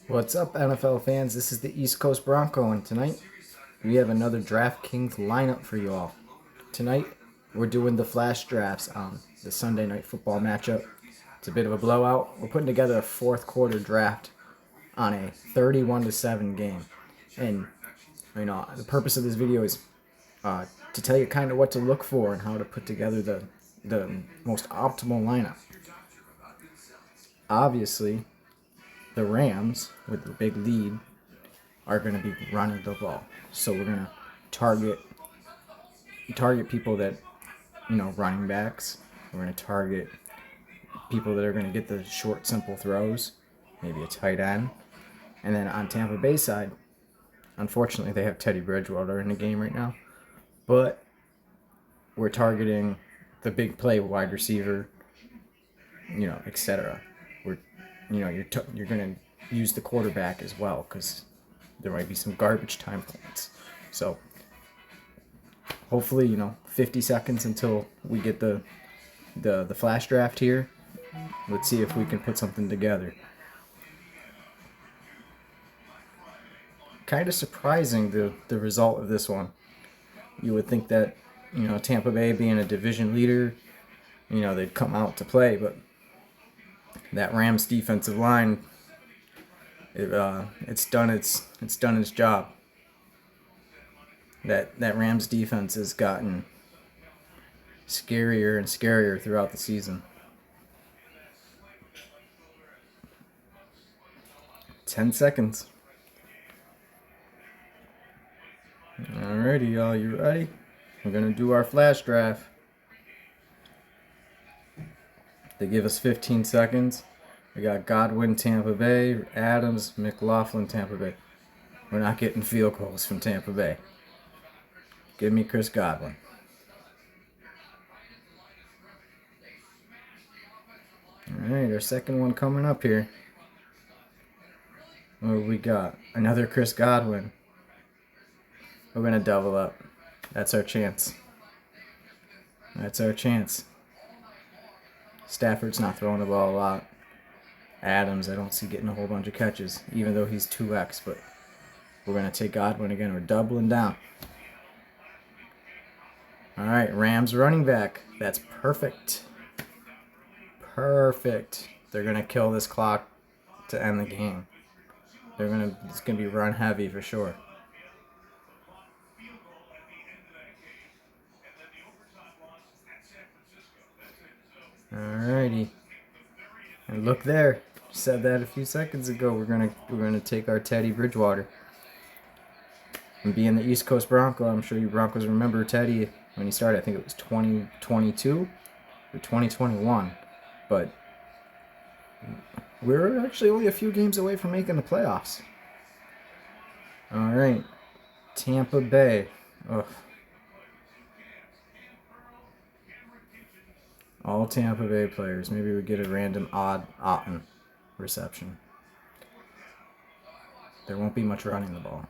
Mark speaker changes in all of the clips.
Speaker 1: What's up, NFL fans? This is the East Coast Bronco, and tonight we have another DraftKings lineup for you all. Tonight we're doing the flash drafts on the Sunday night football matchup. It's a bit of a blowout. We're putting together a fourth quarter draft on a 31-7 game, and the purpose of this video is to tell you kind of what to look for and how to put together the most optimal lineup. Obviously, the Rams, with the big lead, are going to be running the ball. So we're going to target people that, running backs. We're going to target people that are going to get the short, simple throws, maybe a tight end. And then on Tampa Bay side, unfortunately, they have Teddy Bridgewater in the game right now. But we're targeting the big play wide receiver, etc. You're going to use the quarterback as well because there might be some garbage time points. So hopefully, 50 seconds until we get the flash draft here. Let's see if we can put something together. Kind of surprising the result of this one. You would think that, Tampa Bay being a division leader, they'd come out to play, but that Rams defensive line, it's done its job. That Rams defense has gotten scarier and scarier throughout the season. 10 seconds. Alrighty, y'all, you ready? We're gonna do our flash draft. They give us 15 seconds. We got Godwin, Tampa Bay, Adams, McLaughlin, Tampa Bay. We're not getting field goals from Tampa Bay. Give me Chris Godwin. Alright, our second one coming up here. What we got? Another Chris Godwin. We're going to double up. That's our chance. That's our chance. Stafford's not throwing the ball a lot. Adams, I don't see getting a whole bunch of catches, even though he's 2x, but we're going to take Godwin again. We're doubling down. All right, Rams running back. That's perfect. Perfect. They're going to kill this clock to end the game. It's going to be run heavy for sure. Alrighty. And look there. Said that a few seconds ago. We're gonna take our Teddy Bridgewater. And being the East Coast Bronco, I'm sure you Broncos remember Teddy when he started. I think it was 2022 or 2021. But we're actually only a few games away from making the playoffs. Alright. Tampa Bay. Ugh. All Tampa Bay players. Maybe we get a random Otten reception. There won't be much running the ball.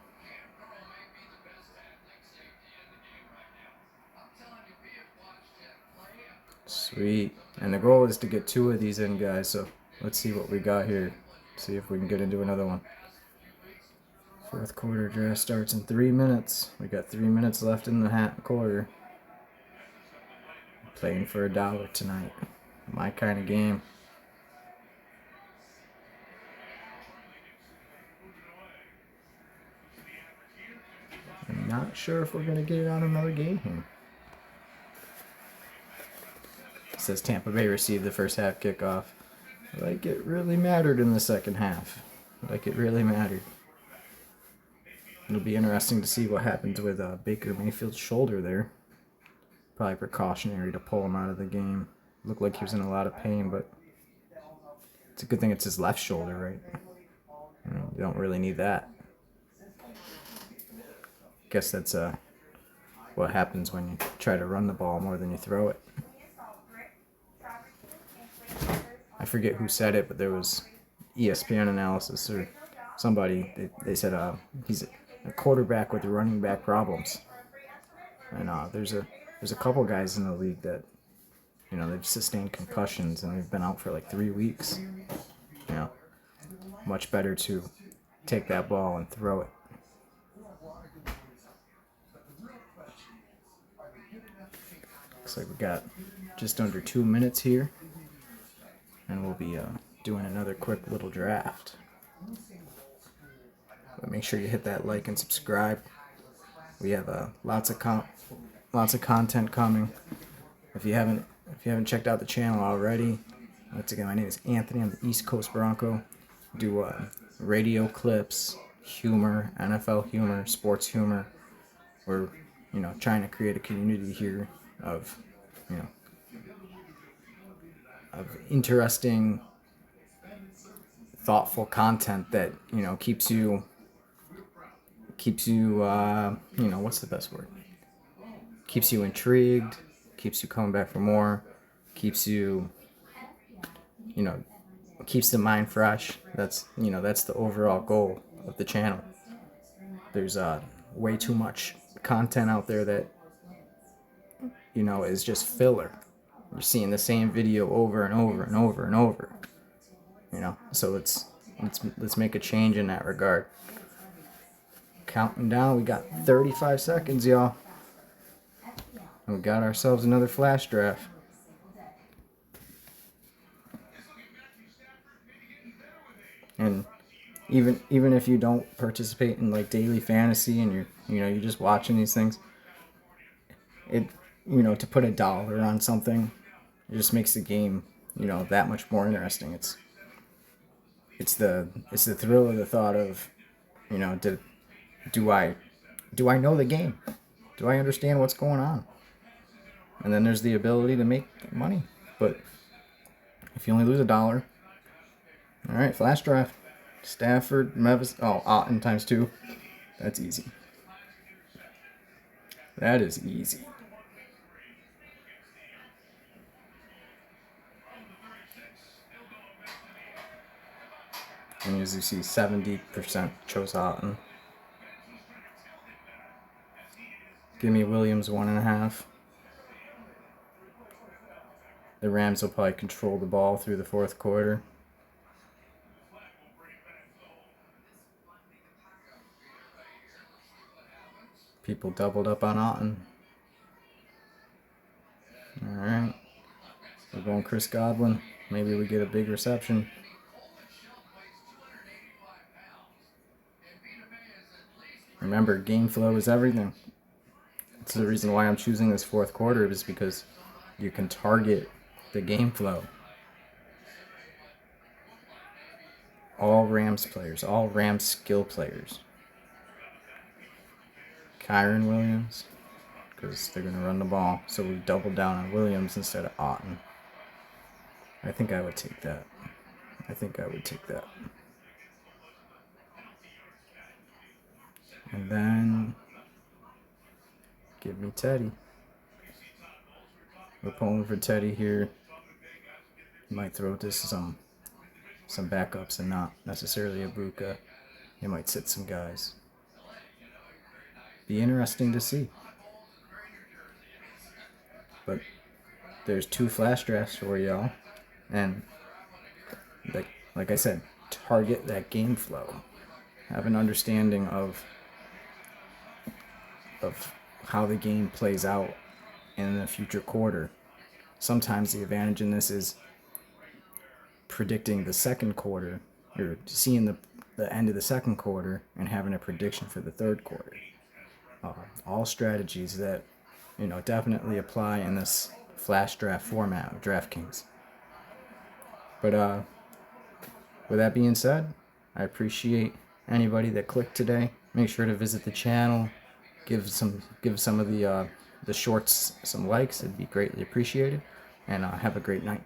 Speaker 1: Sweet. And the goal is to get 2 of these in, guys. So let's see what we got here. See if we can get into another one. Fourth quarter draft starts in 3 minutes. We got 3 minutes left in the quarter. Playing for $1 tonight. My kind of game. I'm not sure if we're going to get it on another game here. It says Tampa Bay received the first half kickoff. Like it really mattered in the second half. Like it really mattered. It'll be interesting to see what happens with Baker Mayfield's shoulder there. Probably precautionary to pull him out of the game. Looked like he was in a lot of pain, but it's a good thing it's his left shoulder, right? You don't really need that. Guess that's what happens when you try to run the ball more than you throw it. I forget who said it, but there was ESPN analysis or somebody. They said he's a quarterback with running back problems, and there's a couple guys in the league that they've sustained concussions and they've been out for like 3 weeks. Much better to take that ball and throw it. Looks like we got just under 2 minutes here, and we'll be doing another quick little draft. But make sure you hit that like and subscribe. We have lots of content coming. If you haven't checked out the channel already, once again, my name is Anthony. I'm the East Coast Bronco. Do radio clips, humor, NFL humor, sports humor. We're trying to create a community here of of interesting, thoughtful content that keeps you what's the best word? Keeps you intrigued, keeps you coming back for more, keeps you keeps the mind fresh. That's the overall goal of the channel. There's way too much content out there that is just filler. You're seeing the same video over and over and over and over. So let's make a change in that regard. Counting down, we got 35 seconds, y'all. And we got ourselves another flash draft. And even if you don't participate in like daily fantasy and you're just watching these things, to put $1 on something, it just makes the game that much more interesting. It's the thrill of the thought of do I know the game? Do I understand what's going on? And then there's the ability to make money. But if you only lose $1, all right, flash draft. Stafford, Mevis, Otten times 2. That's easy. That is easy. And as you see, 70% chose Otten. Give me Williams 1.5. The Rams will probably control the ball through the fourth quarter. People doubled up on Otten. Alright. We're going Chris Godwin. Maybe we get a big reception. Remember, game flow is everything. That's the reason why I'm choosing this fourth quarter, is because you can target the game flow. All Rams players, all Rams skill players. Kyron Williams, because they're going to run the ball. So we double down on Williams instead of Otten. I think I would take that. And then give me Teddy. We're pulling for Teddy here. He might throw this some backups and not necessarily a Buca. He might sit some guys. Be interesting to see. But there's 2 flash drafts for y'all, and like I said, target that game flow. Have an understanding of how the game plays out in the future quarter. Sometimes the advantage in this is predicting the second quarter, or seeing the end of the second quarter and having a prediction for the third quarter. All strategies that definitely apply in this flash draft format of DraftKings. But with that being said, I appreciate anybody that clicked today. Make sure to visit the channel. Give some of the shorts some likes. It'd be greatly appreciated. And have a great night.